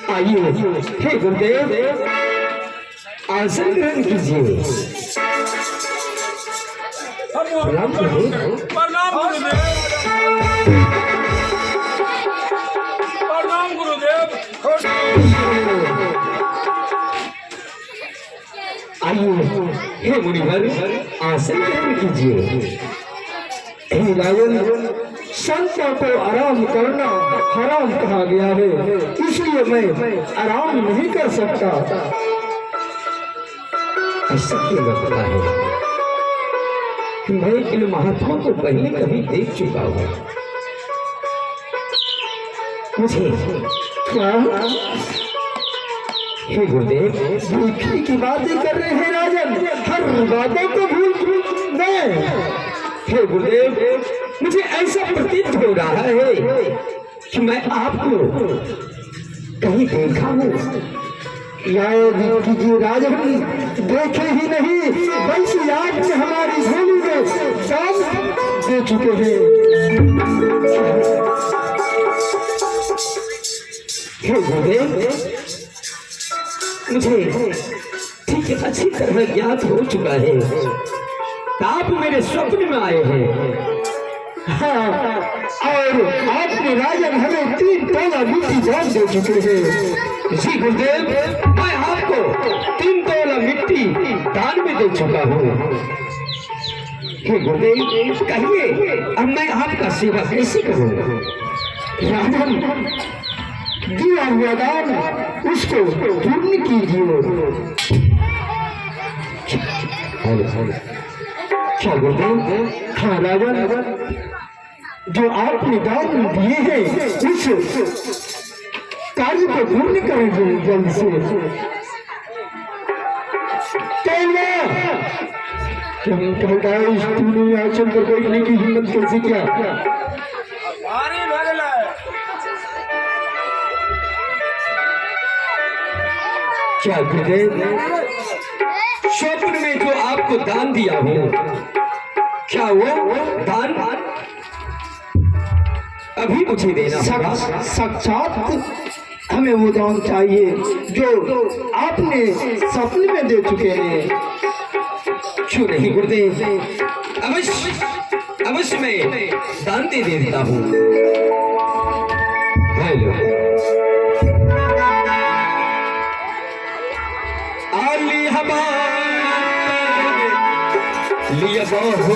आइए हे गुरुदेव आसन ग्रहण कीजिए। प्रणाम गुरुदेव। प्रणाम गुरुदेव। प्रणाम गुरुदेव। आइए हे मुनिवर आसन ग्रहण कीजिए। हे राजन, संतों को आराम करना हराम कहा गया है, इसलिए मैं आराम नहीं कर सकता। ऐसा क्यों लगता है कि मैं इन महात्माओं को पहले कभी देख चुका हूँ। मुझे क्या हे गुरुदेव भूखी की बातें कर रहे हैं राजन, हर बातों को भूल मैं। हे गुरुदेव मुझे ऐसा प्रतीत हो रहा है कि मैं आपको कहीं देखा हूँ। कीजिए राजन, देखे ही नहीं बल्कि आपने हमारी झोली में दान दे चुके हैं। हे गुरुदेव मुझे ठीक अच्छी तरह ज्ञात हो चुका है, आप मेरे स्वप्न में आए हैं। हाँ, और आपने राजन हमें 3 तोला मिट्टी दान दे चुके हैं। जी गुरुदेव, मैं आपको 3 तोला मिट्टी दान में दे चुका हूँ। हे गुरुदेव कहिए अब मैं आपका सेवा कैसे करूँ? राजन दिया हुआ दान उसको पूर्ण कीजिए। क्या गुरुदेव? हाँ राजन, जो आपने दान दिए हैं उस कार्य को पूर्ण करेंगे जल्द से। तूने आचल पर बैठने की हिम्मत कैसे किया? क्या गुरुदेव स्वप्न में जो आपको दान दिया हो, क्या वो दान अभी मुझे देना? साक्षात हमें वो दान चाहिए जो आपने सपने में दे चुके हैं। क्यों नहीं गुरुदेव, अवश्य अवश्य मैं दान दे देता हूँ। आली हमारे लिए बहुत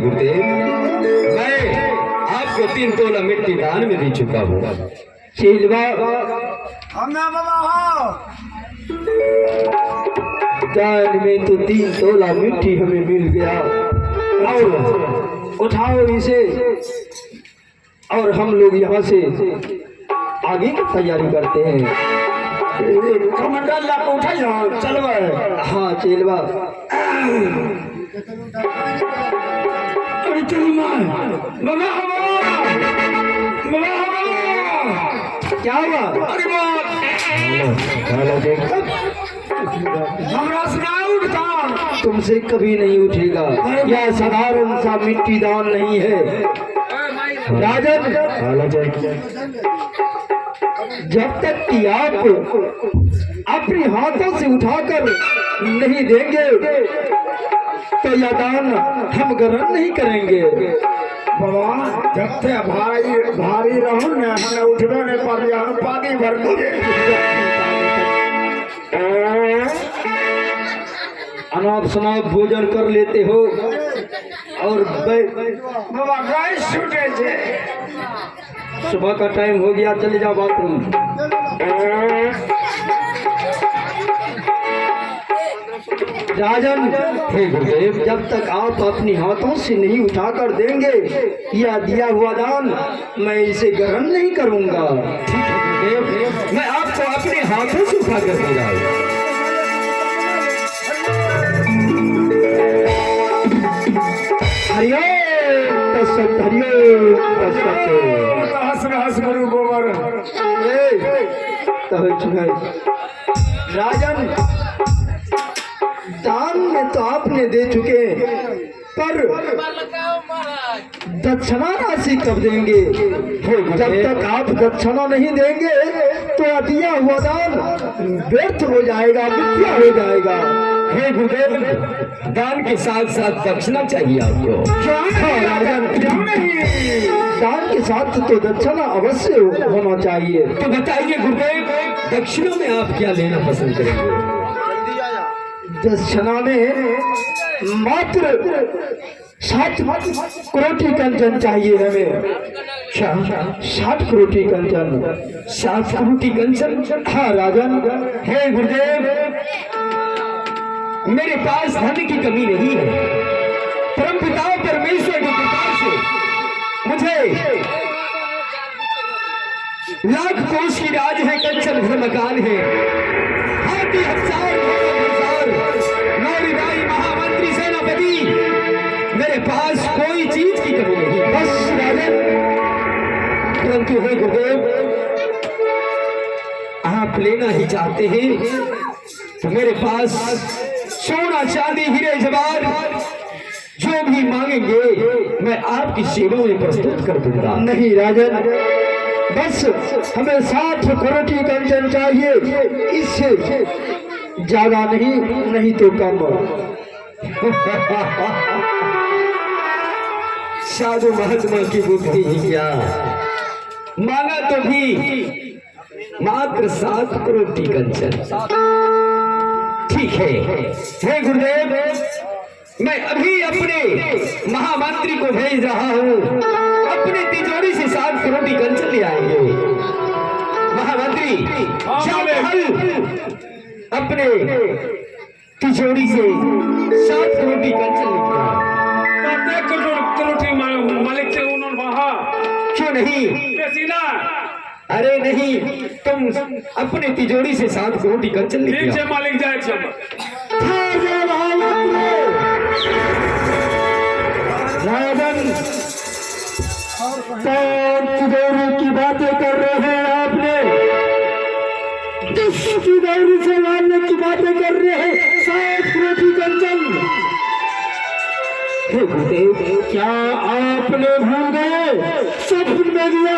गुरुदेव मैं आपको 3 तोला मिट्टी दान में दे चुका हूँ। दान में तो 3 तोला मिट्टी हमें मिल गया। और उठाओ इसे और हम लोग यहाँ से आगे की तैयारी करते हैं। कमंडल उठाइए चलवा। हाँ चलवा। क्या हुआ? तुमसे कभी नहीं उठेगा, यह साधारण सा मिट्टी दान नहीं है। राजन जब तक कि आप अपने हाथों से उठाकर नहीं देंगे तो यह दान हम ग्रहण नहीं करेंगे। बाबा जब से भारी रहूं न हमने उठने में पर यहाँ पानी भर दिए। अनाप शनाप भोजन कर लेते हो और बाबा गैस छूटे थे। सुबह का टाइम हो गया, चले जाओ बाथरूम। राजन, हे गुरुदेव, जब तक आप अपने हाथों से नहीं उठाकर देंगे यह दिया हुआ दान, मैं इसे ग्रहण नहीं करूंगा। ठीक है गुरुदेव, मैं आपको अपने हाथों से उठाकर दूंगा। हंस गुरु गोबर। राजन, दान में तो आपने दे चुके, पर दक्षिणा राशि कब देंगे? जब तक आप दक्षिणा नहीं देंगे तो दिया हुआ दान व्यर्थ हो जाएगा, मिथ्या हो जाएगा। हे गुरुदेव, दान के साथ साथ दक्षिणा चाहिए आपको। राजन, क्यों नहीं? दान के साथ तो दक्षिणा अवश्य होना चाहिए। तो बताइए गुरुदेव, दक्षिणा में आप क्या लेना पसंद करेंगे? दक्षिणा में मात्र 60 करोटी कंचन चाहिए हमें। 60 करोटी कंचन। 60 करोटी कंचन? हाँ राजन। हे गुरुदेव, मेरे पास धन की कमी नहीं है। परमपिता परमेश्वर की कृपा से मुझे लाख कोष की राज है, कंचन घर मकान है, हाथी हजार नौरीबाई महामंत्री सेनापति, मेरे पास कोई चीज की कमी नहीं। बस राजन, परंतु हे गुरुदेव, आप लेना ही चाहते हैं तो मेरे पास सोना चांदी हीरे जवाहर जो भी मांगेंगे मैं आपकी सेवा में प्रस्तुत कर दूंगा। नहीं राजन, बस हमें 60 करोटी कंचन चाहिए, इससे ज्यादा नहीं, नहीं तो कम। साधु महात्मा की बुद्धि ही क्या, मांगा तो भी मात्र 7 करोटी कंचन। ठीक है हे गुरुदेव, मैं अभी अपने महामंत्री को भेज रहा हूँ, अपने तिजोरी से 7 करोटी कंचन ले आएंगे। महामंत्री अपने तिजोरी से 7 करोटी कंचन लेके आओ। मालिक से उन्होंने कहा क्यों नहीं? अरे नहीं, तुम अपने तिजोरी से 7 करोटी कंचन लेके आओ। मालिक जाए राजन, तिजोरी की बातें कर रहे हैं आपने? तिजोरी से मारने की बातें कर रहे हैं? 7 करोटी कंचन। हे गुरुदेव, क्या आपने भूल गए स्वप्न में दिया